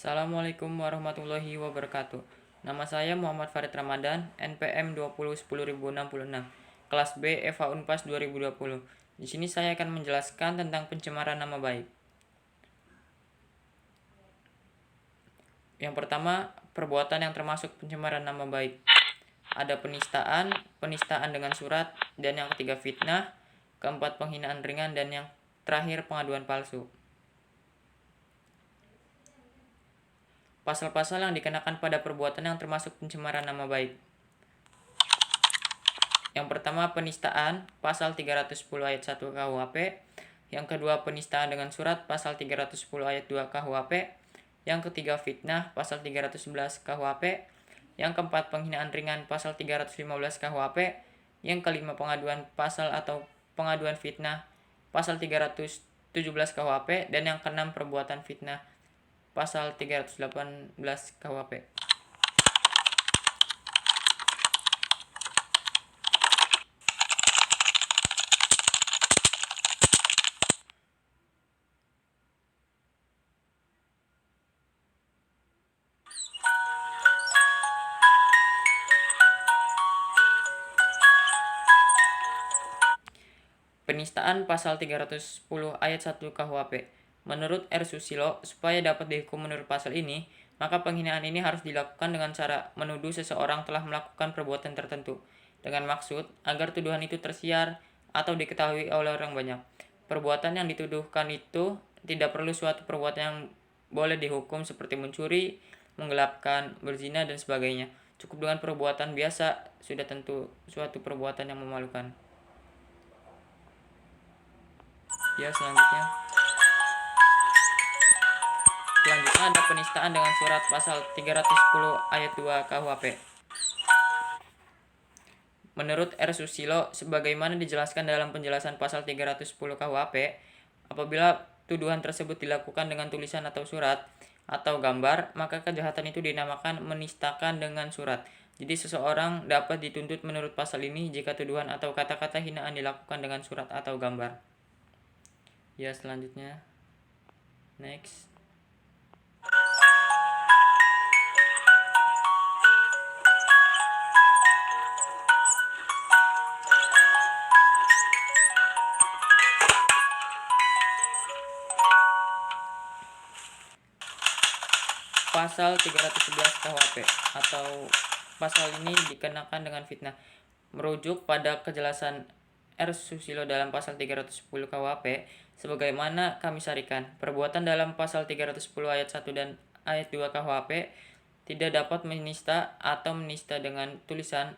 Assalamualaikum warahmatullahi wabarakatuh. Nama saya Muhammad Farid Ramadan, NPM 2010.066, kelas B Eva Unpas 2020. Di sini saya akan menjelaskan tentang pencemaran nama baik. Yang pertama, perbuatan yang termasuk pencemaran nama baik. Ada penistaan dengan surat, dan yang ketiga fitnah, keempat penghinaan ringan, dan yang terakhir pengaduan palsu. Pasal-pasal yang dikenakan pada perbuatan yang termasuk pencemaran nama baik. Yang pertama penistaan, pasal 310 ayat 1 KUHP. Yang kedua penistaan dengan surat, pasal 310 ayat 2 KUHP. Yang ketiga fitnah, pasal 311 KUHP. Yang keempat penghinaan ringan, pasal 315 KUHP. Yang kelima pengaduan pasal atau pengaduan fitnah, pasal 317 KUHP. Dan yang keenam perbuatan fitnah, pasal 318 KUHP. Penistaan pasal 310 ayat 1 KUHP. Menurut R. Susilo, supaya dapat dihukum menurut pasal ini, maka penghinaan ini harus dilakukan dengan cara menuduh seseorang telah melakukan perbuatan tertentu, dengan maksud agar tuduhan itu tersiar atau diketahui oleh orang banyak. Perbuatan yang dituduhkan itu tidak perlu suatu perbuatan yang boleh dihukum seperti mencuri, menggelapkan, berzina, dan sebagainya. Cukup dengan perbuatan biasa sudah tentu suatu perbuatan yang memalukan. Selanjutnya ada penistaan dengan surat, pasal 310 ayat 2 KUHP. Menurut R. Susilo, sebagaimana dijelaskan dalam penjelasan pasal 310 KUHP, apabila tuduhan tersebut dilakukan dengan tulisan atau surat atau gambar, maka kejahatan itu dinamakan menistakan dengan surat. Jadi seseorang dapat dituntut menurut pasal ini jika tuduhan atau kata-kata hinaan dilakukan dengan surat atau gambar. Selanjutnya. Next. Pasal 311 KUHP atau pasal ini dikenakan dengan fitnah. Merujuk pada kejelasan R. Susilo dalam pasal 310 KUHP, sebagaimana kami sarikan, perbuatan dalam pasal 310 ayat 1 dan ayat 2 KUHP tidak dapat menista atau menista dengan tulisan,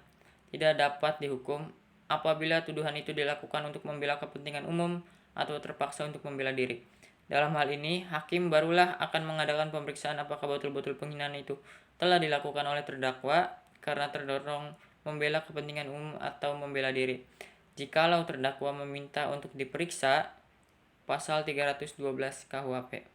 tidak dapat dihukum apabila tuduhan itu dilakukan untuk membela kepentingan umum atau terpaksa untuk membela diri. Dalam hal ini, hakim barulah akan mengadakan pemeriksaan apakah betul-betul penghinaan itu telah dilakukan oleh terdakwa karena terdorong membela kepentingan umum atau membela diri. Jikalau terdakwa meminta untuk diperiksa, pasal 312 KUHP.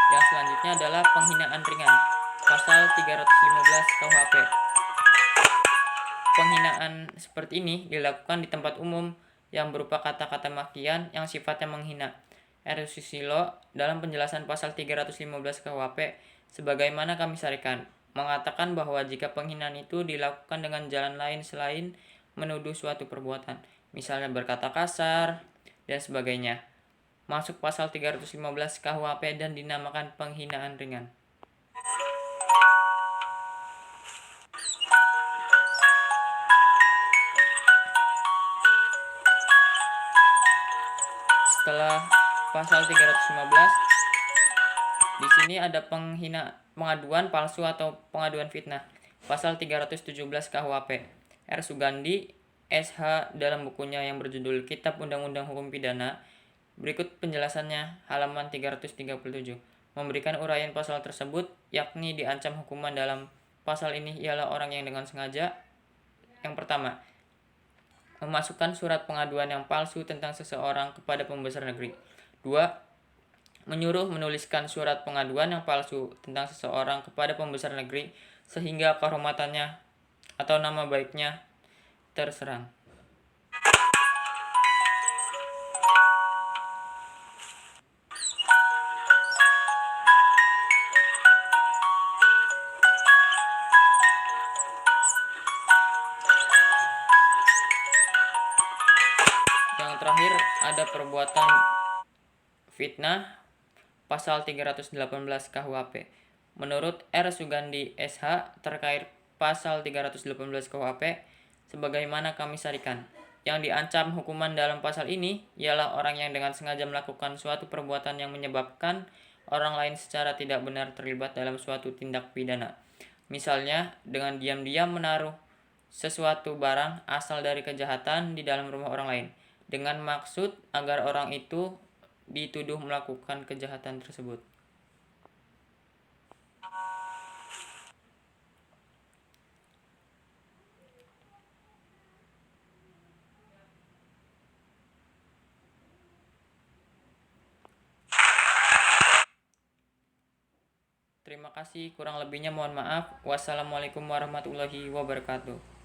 Yang selanjutnya adalah penghinaan ringan, pasal 315 KUHP. Penghinaan seperti ini dilakukan di tempat umum yang berupa kata-kata makian yang sifatnya menghina. R. Susilo dalam penjelasan pasal 315 KUHP, sebagaimana kami sarikan, mengatakan bahwa jika penghinaan itu dilakukan dengan jalan lain selain menuduh suatu perbuatan, misalnya berkata kasar, dan sebagainya, masuk pasal 315 KUHP dan dinamakan penghinaan ringan. Setelah pasal 315, di sini ada pengaduan palsu atau pengaduan fitnah. Pasal 317 KUHP. R. Sugandi, SH, dalam bukunya yang berjudul Kitab Undang-Undang Hukum Pidana, berikut penjelasannya halaman 337, memberikan uraian pasal tersebut, yakni diancam hukuman dalam pasal ini ialah orang yang dengan sengaja. Yang pertama, memasukkan surat pengaduan yang palsu tentang seseorang kepada pembesar negeri. 2. Menyuruh menuliskan surat pengaduan yang palsu tentang seseorang kepada pembesar negeri sehingga kehormatannya atau nama baiknya terserang. Yang terakhir ada perbuatan fitnah, pasal 318 KUHP. Menurut R. Sugandi SH terkait pasal 318 KUHP, sebagaimana kami sarikan, yang diancam hukuman dalam pasal ini ialah orang yang dengan sengaja melakukan suatu perbuatan yang menyebabkan orang lain secara tidak benar terlibat dalam suatu tindak pidana. Misalnya, dengan diam-diam menaruh sesuatu barang asal dari kejahatan di dalam rumah orang lain, dengan maksud agar orang itu dituduh melakukan kejahatan tersebut. Terima kasih, kurang lebihnya mohon maaf. Wassalamualaikum warahmatullahi wabarakatuh.